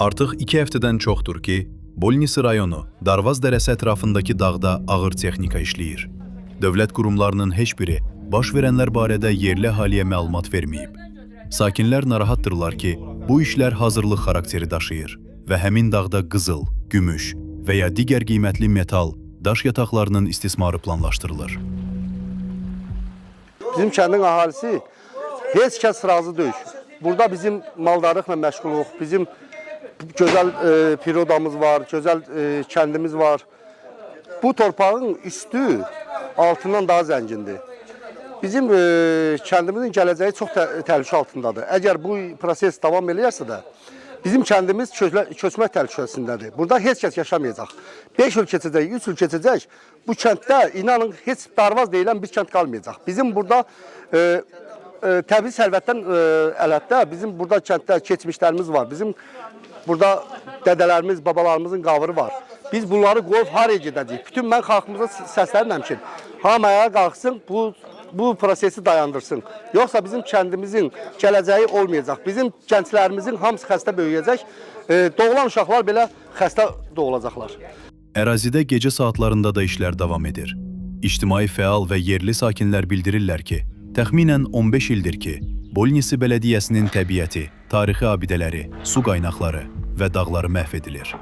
Artıq 2 həftədən çoxdur ki, Bolnisi rayonu Darvaz dərəsi ətrafındakı dağda ağır texnika işləyir. Dövlət qurumlarının heç biri baş verənlər barədə yerli əhaliyə məlumat verməyib. Sakinlər narahatdırlar ki, bu işlər hazırlıq xarakteri daşıyır və həmin dağda qızıl, gümüş və ya digər qiymətli metal, daş yataqlarının istismarı planlaşdırılır. Bizim kəndin əhalisi heç kəs razı deyil. Burada bizim maldarlıqla məşğuluq, bizim gözəl pirodamız var, gözəl kəndimiz var. Bu torpağın üstü altından daha zəngindir. Bizim kəndimizin gələcəyi çox təhlükə altındadır. Əgər bu proses davam eləyərsə də, bizim kəndimiz köçmək təhlükəsindədir. Burada heç kəs yaşamayacaq. 5 il keçəcək, 3 il keçəcək. Bu kənddə inanın heç Darvaz deyilən bir kənd qalmayacaq. Bizim burada təbii sərvətdən ələtdə bizim burada kənddə keçmişlərimiz var. Bizim burada dədələrimiz, babalarımızın qavrı var. Biz bunları qoyub haraya gedəcəyik? Bütün mən xalqımıza səslənirəm ki, hamı ayağa qalxsın, bu prosesi dayandırsın. Yoxsa bizim kəndimizin gələcəyi olmayacaq. Bizim gənclərimizin hamısı xəstə böyüyəcək. Doğulan uşaqlar belə xəstə doğulacaqlar. Ərazidə gecə saatlarında da işlər davam edir. İctimai fəal və yerli sakinlər bildirirlər ki, təxminən 15 ildir ki, Bolnisi Bələdiyyəsinin təbiəti, tarixi abidələri, su qaynaqları və dağları məhv edilir.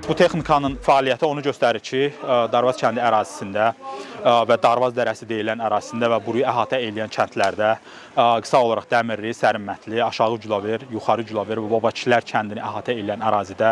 Bu texnikanın fəaliyyəti onu göstərir ki, Darvaz kəndi ərazisində və Darvaz dərəsi deyilən ərazisində və burayı əhatə edən kəndlərdə qısa olaraq Dəmirli, Sərinmətli, Aşağı Gülaver, Yuxarı Gülaver və Babakilər kəndini əhatə edən ərazidə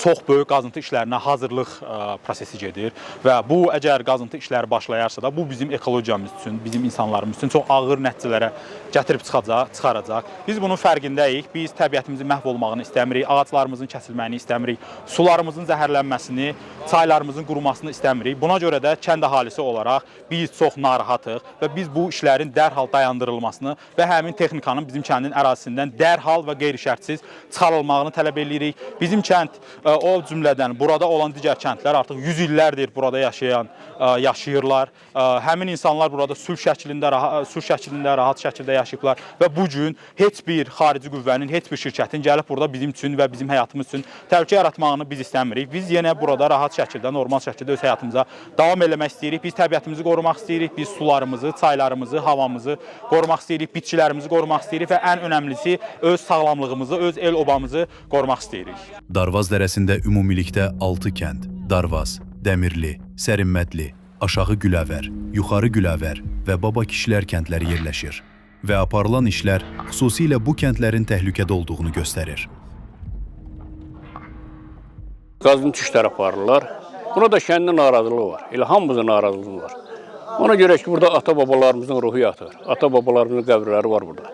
çox böyük qazıntı işlərinə hazırlıq prosesi gedir və bu əgər qazıntı işləri başlayarsa da bu bizim ekologiyamız üçün, bizim insanlarımız üçün çox ağır nəticələrə gətirib çıxaracaq. Biz bunun fərqindəyik. Biz təbiətimizin məhv olmağını istəmirik, ağaclarımızın kəsilməyini istəmirik, sularımızın zəhərlənməsini, çaylarımızın qurumasını istəmirik. Buna görə də kənd əhalisi olaraq biz çox narahatıq və biz bu işlərin dərhal dayandırılmasını və həmin texnikanın bizim kəndin ərazisindən dərhal və qeyri-şərtsiz çıxarılmağını tələb edirik. Bizim kənd o cümlədən burada olan digər kəndlər artıq 100 illərdir burada yaşayırlar. Həmin insanlar burada sülh şəklində rahat şəkildə yaşayıblar və bu gün heç bir xarici qüvvənin, heç bir şirkətin gəlib burada bizim üçün və bizim həyatımız üçün təhlükə yaratmağını biz istəmirik. Biz yenə burada rahat şəkildə, normal şəkildə öz həyatımıza davam eləmək istəyirik. Biz təbiətimizi qorumaq istəyirik. Biz sularımızı, çaylarımızı, havamızı qorumaq istəyirik. Bitkilərimizi qorumaq istəyirik və ən önəmlisi öz sağlamlığımızı, öz el-obamızı qorumaq istəyirik. Darvaz dərəsində ümumilikdə 6 kənd, Darvaz, Dəmirli, Sərinmətli, Aşağı Güləvər, Yuxarı Güləvər və Babakişlər kəndləri yerləşir və aparılan işlər xüsusilə bu kəndlərin təhlükədə olduğunu göstərir. Qazıntı işləri aparırlar. Buna da kəndin narazılığı var. Elə hamımızın narazılığı var. Ona görə ki, burada ata-babalarımızın ruhu yatır. Ata-babalarımızın qəbirləri var burada.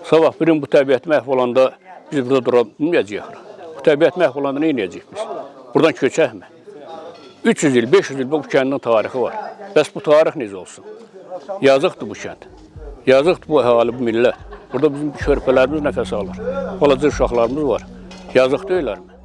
Sabah birin bu təbiət məhv olanda biz burada dura bilməyəcəyik. Bu təbiət məhv olanda nə edəcəyik biz? Buradan köçəkmi? 300 il, 500 il bu kəndin tarixi var. Bəs bu tarix necə olsun? Yazıqdır bu kənd. Yazıqdır bu əhali, bu millət. Burada bizim körpələrimiz nəfəs alır. Balaca uşaqlarımız var. Yazıq deyirlərmi?